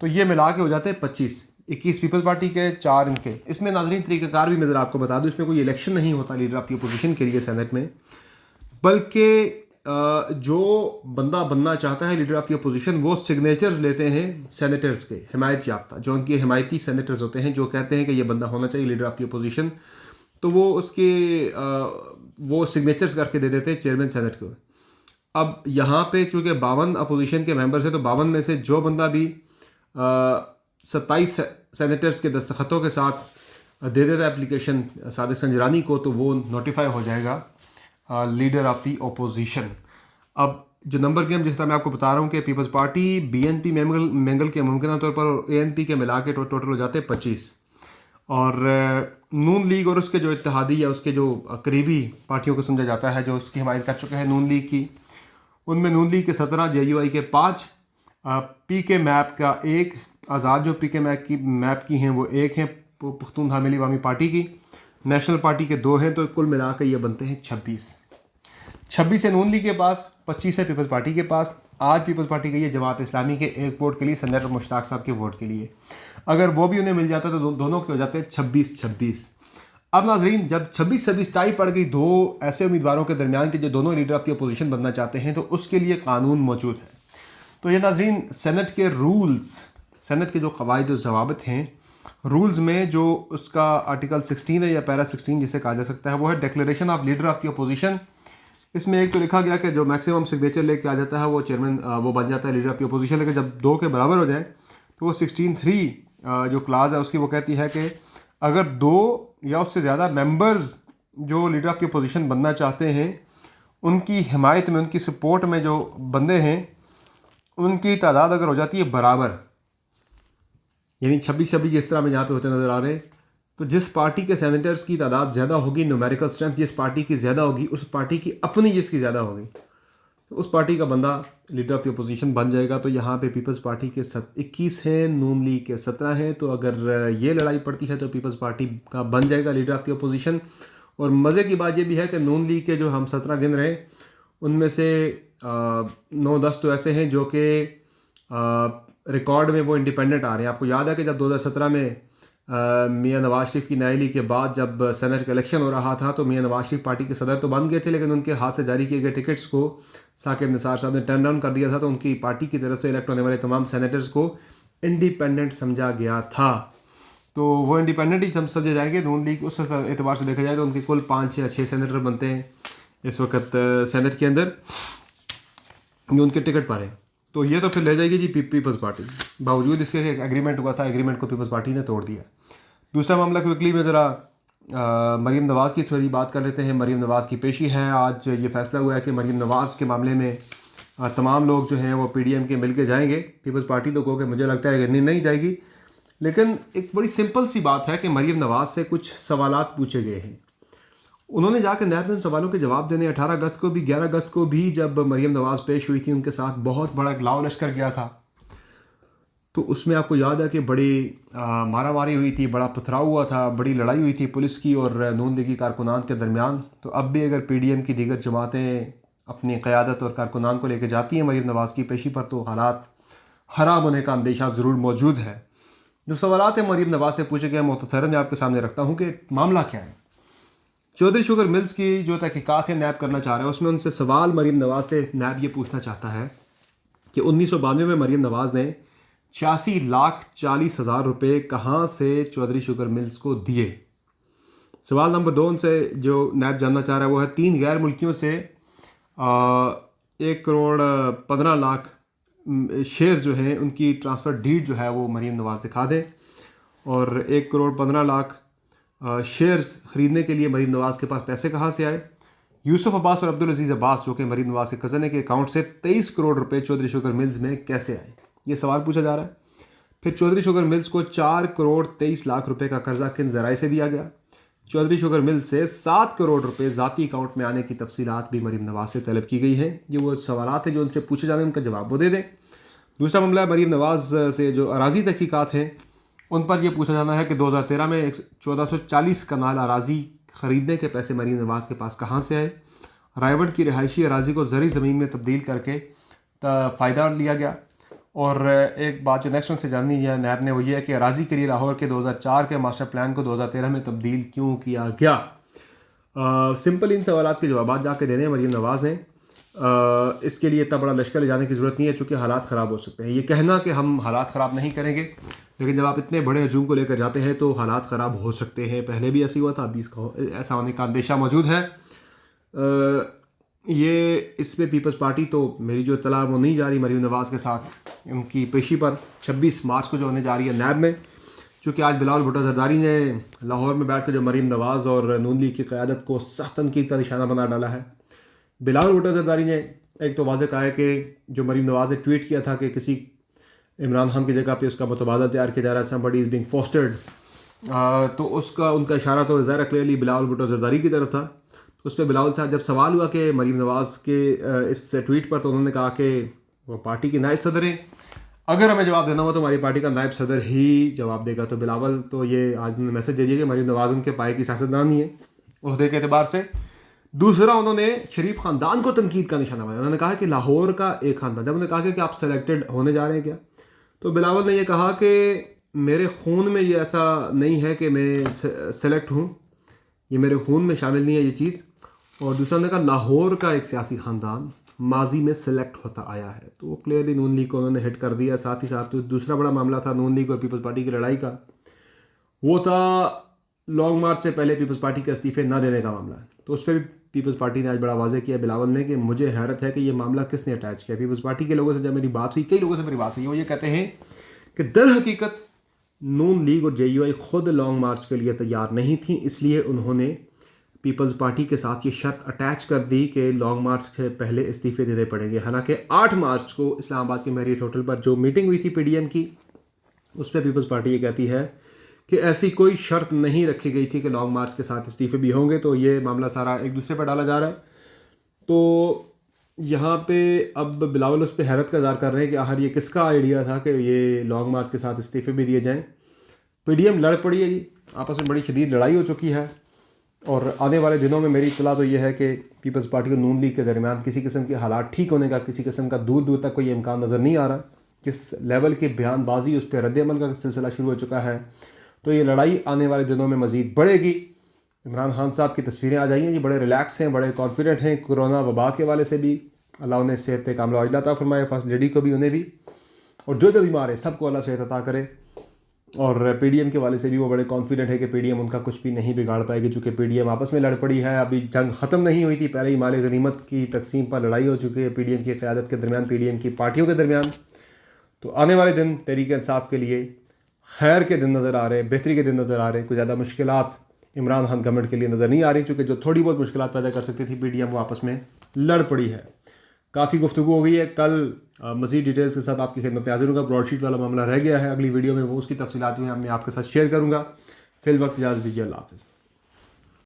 تو یہ ملا کے ہو جاتے ہیں 21 پیپل پارٹی کے، 4 ان کے۔ اس میں ناظرین طریقہ کار بھی میں ذرا آپ کو بتا دوں، اس میں کوئی الیکشن نہیں ہوتا لیڈر آف دی اپوزیشن کے لیے سینٹ میں، بلکہ جو بندہ بننا چاہتا ہے لیڈر آف دی اپوزیشن وہ سگنیچرز لیتے ہیں سینیٹرز کے، حمایت یافتہ جو ان کے حمایتی سینیٹرز ہوتے ہیں جو کہتے ہیں کہ یہ بندہ ہونا چاہیے لیڈر آف دی اپوزیشن، تو وہ اس کے وہ سگنیچرز کر کے دے دیتے ہیں چیئرمین سینٹ کو۔ اب یہاں پہ چونکہ 52 اپوزیشن کے ممبرز ہیں، تو 52 میں سے جو بندہ بھی 27 سینیٹرز کے دستخطوں کے ساتھ دے دیتا ہے اپلیکیشن صادق سنجرانی کو، تو وہ نوٹیفائی ہو جائے گا لیڈر آف دی اپوزیشن۔ اب جو نمبر گیم جس طرح میں آپ کو بتا رہا ہوں کہ Peoples Party, B N P Mengal کے ممکنہ طور پر اور اے این پی کے ملا کے ٹوٹل ہو جاتے ہیں 25، اور نون لیگ اور اس کے جو اتحادی یا اس کے جو قریبی پارٹیوں کو سمجھا جاتا ہے جو اس کی حمایت کر چکے ہیں نون لیگ کی، ان میں نون لیگ کے 17، جے یو آئی کے 5، پی کے میپ کا 1، آزاد جو پی کے میپ کی ہیں وہ 1 ہیں پختون حاملی عوامی پارٹی کی، نیشنل پارٹی کے 2 ہیں، تو کل ملا کے یہ بنتے ہیں 26 ہے نون لیگ کے پاس، 25 ہے پیپلز پارٹی کے پاس۔ آج پیپلز پارٹی گئی ہے جماعت اسلامی کے 1 ووٹ کے لیے، سینیٹر مشتاق صاحب کے ووٹ کے لیے، اگر وہ بھی انہیں مل جاتا تو دونوں کے ہو جاتے ہیں 26۔ اب ناظرین جب 26 ٹائی پڑ گئی 2 ایسے امیدواروں کے درمیان کہ جو دونوں لیڈر آف دی اپوزیشن بننا چاہتے ہیں، تو اس کے لیے قانون موجود ہے۔ تو یہ ناظرین سینٹ کے رولز، سینٹ کے جو قواعد و ضوابط ہیں، رولز میں جو اس کا آرٹیکل 16 ہے یا پیرا 16 جسے کہا جا سکتا ہے، وہ ہے declaration of leader of the opposition. اس میں ایک تو لکھا گیا کہ جو میکسیمم سگنیچر لے کے آ جاتا ہے وہ چیئرمین وہ بن جاتا ہے لیڈر آف دی اپوزیشن، لیکن جب 2 کے برابر ہو جائیں تو وہ 16(3) جو کلاز ہے اس کی وہ کہتی ہے کہ اگر 2 یا اس سے زیادہ ممبرز جو لیڈر آف دی اپوزیشن بننا چاہتے ہیں، ان کی حمایت میں، ان کی سپورٹ میں جو بندے ہیں، ان کی تعداد اگر ہو جاتی ہے برابر، یعنی 26 جس طرح میں یہاں پہ ہوتے نظر آ رہے ہیں، تو جس پارٹی کے سینیٹرز کی تعداد زیادہ ہوگی، نومیریکل اسٹرینتھ جس پارٹی کی زیادہ ہوگی، اس پارٹی کی اپنی جس کی زیادہ ہوگی، تو اس پارٹی کا بندہ لیڈر آف دی اپوزیشن بن جائے گا۔ تو یہاں پہ پیپلز پارٹی کے 21 ہیں، نون لیگ کے 17 ہیں، تو اگر یہ لڑائی پڑتی ہے تو پیپلز پارٹی کا بن جائے گا لیڈر آف دی اپوزیشن۔ اور مزے کی بات یہ بھی ہے کہ نون لیگ کے جو ہم 17 گن رہے ہیں، ان میں سے 9-10 تو ایسے ہیں جو کہ ریکارڈ میں وہ انڈیپینڈنٹ آ رہے ہیں۔ آپ کو یاد ہے کہ جب 2017 میں میاں نواز شریف کی نائلی کے بعد جب سینٹ کا الیکشن ہو رہا تھا، تو میاں نواز شریف پارٹی کے صدر تو بن گئے تھے، لیکن ان کے ہاتھ سے جاری کیے گئے ٹکٹس کو ثاقب نثار صاحب نے ٹرن ڈاؤن کر دیا تھا، تو ان کی پارٹی کی طرف سے الیکٹ ہونے والے تمام سینیٹرز کو انڈیپینڈنٹ سمجھا گیا تھا۔ تو وہ انڈیپینڈنٹ ہی سمجھے جائیں گے نون لیگ، اس اعتبار سے دیکھا جائے تو ان کے کل 5 یا 6 سینیٹر بنتے ہیں اس وقت سینٹ کے اندر جو ان کے ٹکٹ پر ہیں۔ تو یہ تو پھر لے جائے گی جی پیپلز پارٹی، باوجود اس کے ایک ایگریمنٹ ہوا تھا، ایگریمنٹ کو پیپلز پارٹی نے توڑ دیا۔ دوسرا معاملہ کوئکلی میں ذرا مریم نواز کی تھوڑی بات کر لیتے ہیں۔ مریم نواز کی پیشی ہے، آج یہ فیصلہ ہوا ہے کہ مریم نواز کے معاملے میں تمام لوگ جو ہیں وہ پی ڈی ایم کے مل کے جائیں گے۔ پیپلز پارٹی تو کہ مجھے لگتا ہے کہ نہیں جائے گی، لیکن ایک بڑی سمپل سی بات ہے کہ مریم نواز سے کچھ سوالات پوچھے گئے ہیں، انہوں نے جا کے نیب میں ان سوالوں کے جواب دینے 18 اگست کو بھی 11 اگست کو بھی جب مریم نواز پیش ہوئی تھی ان کے ساتھ بہت بڑا ایک لاؤ لشکر گیا تھا، تو اس میں آپ کو یاد ہے کہ بڑی مارا ماری ہوئی تھی، بڑا پتھراؤ ہوا تھا، بڑی لڑائی ہوئی تھی پولیس کی اور نون لیگی کارکنان کے درمیان۔ تو اب بھی اگر پی ڈی ایم کی دیگر جماعتیں اپنی قیادت اور کارکنان کو لے کے جاتی ہیں مریم نواز کی پیشی پر، تو حالات خراب ہونے کا اندیشہ ضرور موجود ہے۔ جو سوالات ہیں مریم نواز سے پوچھے گئے مختصراً میں آپ کے سامنے رکھتا ہوں کہ معاملہ کیا ہے۔ چودھری شوگر ملز کی جو تحقیقات ہیں نیب کرنا چاہ رہا ہے، اس میں ان سے سوال مریم نواز سے نیب یہ پوچھنا چاہتا ہے کہ 1992 میں مریم نواز نے 86,40,000 روپے کہاں سے چودھری شوگر ملز کو دیے۔ سوال نمبر 2 ان سے جو نیب جاننا چاہ رہا ہے وہ ہے 3 غیر ملکیوں سے 1,15,00,000 شیئر جو ہیں ان کی ٹرانسفر ڈیڈ جو ہے وہ مریم نواز دکھا دیں، اور 1,15,00,000 شیئرز خریدنے کے لیے مریم نواز کے پاس پیسے کہاں سے آئے۔ یوسف عباس اور عبدالعزیز عباس جو کہ مریم نواز کے کزن ہے کے اکاؤنٹ سے 23 کروڑ روپے چودھری شوگر ملز میں کیسے آئے، یہ سوال پوچھا جا رہا ہے۔ پھر چودھری شوگر ملز کو 4,23,00,000 روپے کا قرضہ کن ذرائع سے دیا گیا۔ چودھری شوگر ملز سے 7 کروڑ روپے ذاتی اکاؤنٹ میں آنے کی تفصیلات بھی مریم نواز سے طلب کی گئی ہیں۔ یہ وہ سوالات ہیں جو ان سے پوچھے جانے ہیں، ان کا جواب وہ دے دیں۔ دوسرا معاملہ ہے مریم نواز سے جو اراضی تحقیقات ہیں ان پر یہ پوچھا جانا ہے کہ 2013 میں 1440 کنال اراضی خریدنے کے پیسے مریم نواز کے پاس کہاں سے آئے۔ رائے گڑھ کی رہائشی اراضی کو زرعی زمین میں تبدیل کر کے فائدہ لیا گیا، اور ایک بات جو نیکسٹ ان سے جاننی ہے نیب نے وہ یہ ہے کہ اراضی کے لیے لاہور کے 2004 کے ماسٹر پلان کو 2013 میں تبدیل کیوں کیا گیا. سمپل ان سوالات کے جوابات جا کے دینے ہیں مریم نواز نے. اس کے لیے اتنا بڑا لشکر لے جانے کی ضرورت نہیں ہے چونکہ حالات خراب ہو سکتے ہیں. یہ کہنا کہ ہم حالات خراب نہیں کریں گے، لیکن جب آپ اتنے بڑے ہجوم کو لے کر جاتے ہیں تو حالات خراب ہو سکتے ہیں. پہلے بھی ایسے ہوا تھا، ابھی ایسا ہونے کا اندیشہ موجود ہے. یہ اس میں پیپلز پارٹی تو میری جو اطلاع وہ نہیں جا رہی مریم نواز کے ساتھ ان کی پیشی پر 26 مارچ کو جو ہونے جا رہی ہے نیب میں. چونکہ آج بلاول بھٹو زرداری نے لاہور میں بیٹھ کر جو مریم نواز اور نون لیگ کی قیادت کو سخت تنقید کا نشانہ بنا ڈالا ہے. بلاول بھٹو زرداری نے ایک تو واضح کہا ہے کہ جو مریم نواز نے ٹویٹ کیا تھا کہ کسی عمران خان کی جگہ پہ اس کا متبادل تیار کیا جا رہا ہے، somebody is being fostered، تو اس کا ان کا اشارہ تو ظاہر کلیئرلی بلاول بھٹو زرداری کی طرف تھا. اس پہ بلاول صاحب جب سوال ہوا کہ مریم نواز کے اس ٹویٹ پر، تو انہوں نے کہا کہ وہ پارٹی کی نائب صدر ہیں، اگر ہمیں جواب دینا ہو تو ہماری پارٹی کا نائب صدر ہی جواب دے گا. تو بلاول تو یہ آج انہوں نے میسج دے دیا کہ مریم نواز ان کے پائے کی سیاستدان ہی ہے عہدے کے اعتبار سے. دوسرا انہوں نے شریف خاندان کو تنقید کا نشانہ بنایا. انہوں نے کہا کہ لاہور کا ایک خاندان، جب انہوں نے کہا کہ آپ سلیکٹڈ ہونے جا رہے ہیں کیا، تو بلاول نے یہ کہا کہ میرے خون میں یہ ایسا نہیں ہے کہ میں سلیکٹ ہوں، یہ میرے خون میں شامل نہیں ہے یہ چیز. اور دوسرا نے کہا لاہور کا ایک سیاسی خاندان ماضی میں سلیکٹ ہوتا آیا ہے. تو وہ کلیئرلی نون لیگ کو انہوں نے ہٹ کر دیا. ساتھ ہی ساتھ دوسرا بڑا معاملہ تھا نون لیگ اور پیپلز پارٹی کی لڑائی کا، وہ تھا لانگ مارچ سے پہلے پیپلز پارٹی کے استعفے نہ دینے کا معاملہ. تو اس پہ بھی پیپلز پارٹی نے آج بڑا واضح کیا بلاول نے کہ مجھے حیرت ہے کہ یہ معاملہ کس نے اٹیچ کیا. پیپلز پارٹی کے لوگوں سے جب میری بات ہوئی، کئی لوگوں سے میری بات ہوئی، وہ یہ کہتے ہیں کہ در حقیقت نون لیگ اور جے یو آئی خود لانگ مارچ کے لیے تیار نہیں تھیں، اس لیے انہوں نے پیپلز پارٹی کے ساتھ یہ شرط اٹیچ کر دی کہ لانگ مارچ سے پہلے استعفے دینے پڑیں گے. حالانکہ 8 مارچ کو اسلام آباد کے میریٹ ہوٹل پر جو میٹنگ ہوئی تھی پی ڈی ایم کی، اس پہ پیپلز پارٹی یہ کہتی ہے کہ ایسی کوئی شرط نہیں رکھی گئی تھی کہ لانگ مارچ کے ساتھ استعفے بھی ہوں گے. تو یہ معاملہ سارا ایک دوسرے پر ڈالا جا رہا ہے. تو یہاں پہ اب بلاول اس پہ حیرت کا اظہار کر رہے ہیں کہ آخر یہ کس کا آئیڈیا تھا کہ یہ لانگ مارچ کے ساتھ استعفے بھی دیے جائیں. پی ڈی ایم لڑ پڑی ہے جی، آپس میں بڑی شدید لڑائی ہو چکی ہے. اور آنے والے دنوں میں میری اطلاع تو یہ ہے کہ پیپلز پارٹی اور نون لیگ کے درمیان کسی قسم کے حالات ٹھیک ہونے کا، کسی قسم کا دور دور تک کوئی امکان نظر نہیں آ رہا. جس لیول کے بیان بازی اس پہ رد عمل کا سلسلہ شروع ہو چکا ہے، تو یہ لڑائی آنے والے دنوں میں مزید بڑھے گی. عمران خان صاحب کی تصویریں آ جائیں یہ بڑے ریلیکس ہیں، بڑے کانفیڈنٹ ہیں. کورونا وبا کے حوالے سے بھی اللہ انہیں صحت کاملہ عاجلہ عطا فرمائے، فرسٹ لیڈی کو بھی، انہیں بھی، اور جو بیمار ہیں سب کو اللہ صحت عطا کرے. اور پی ڈی ایم کے والے سے بھی وہ بڑے کانفیڈنٹ ہے کہ پی ڈی ایم ان کا کچھ بھی نہیں بگاڑ پائے گی، چونکہ پی ڈی ایم آپس میں لڑ پڑی ہے. ابھی جنگ ختم نہیں ہوئی تھی، پہلے ہی مال غنیمت کی تقسیم پر لڑائی ہو چکی ہے پی ڈی ایم کی قیادت کے درمیان، پی ڈی ایم کی پارٹیوں کے درمیان. تو آنے والے دن تحریک انصاف کے لیے خیر کے دن نظر آ رہے ہیں، بہتری کے دن نظر آ رہے ہیں. کوئی زیادہ مشکلات عمران خان گورنمنٹ کے لیے نظر نہیں آ رہی، چونکہ جو تھوڑی بہت مشکلات پیدا کر سکتی تھی پی ڈی ایم وہ آپس میں لڑ پڑی ہے. کافی گفتگو ہو گئی ہے. کل مزید ڈیٹیلز کے ساتھ آپ کی خدمت میں حاضر ہوں گا. براڈ شیٹ والا معاملہ رہ گیا ہے، اگلی ویڈیو میں وہ اس کی تفصیلات میں آپ کے ساتھ شیئر کروں گا. فی الوقت اجازت دیجیے، اللہ حافظ.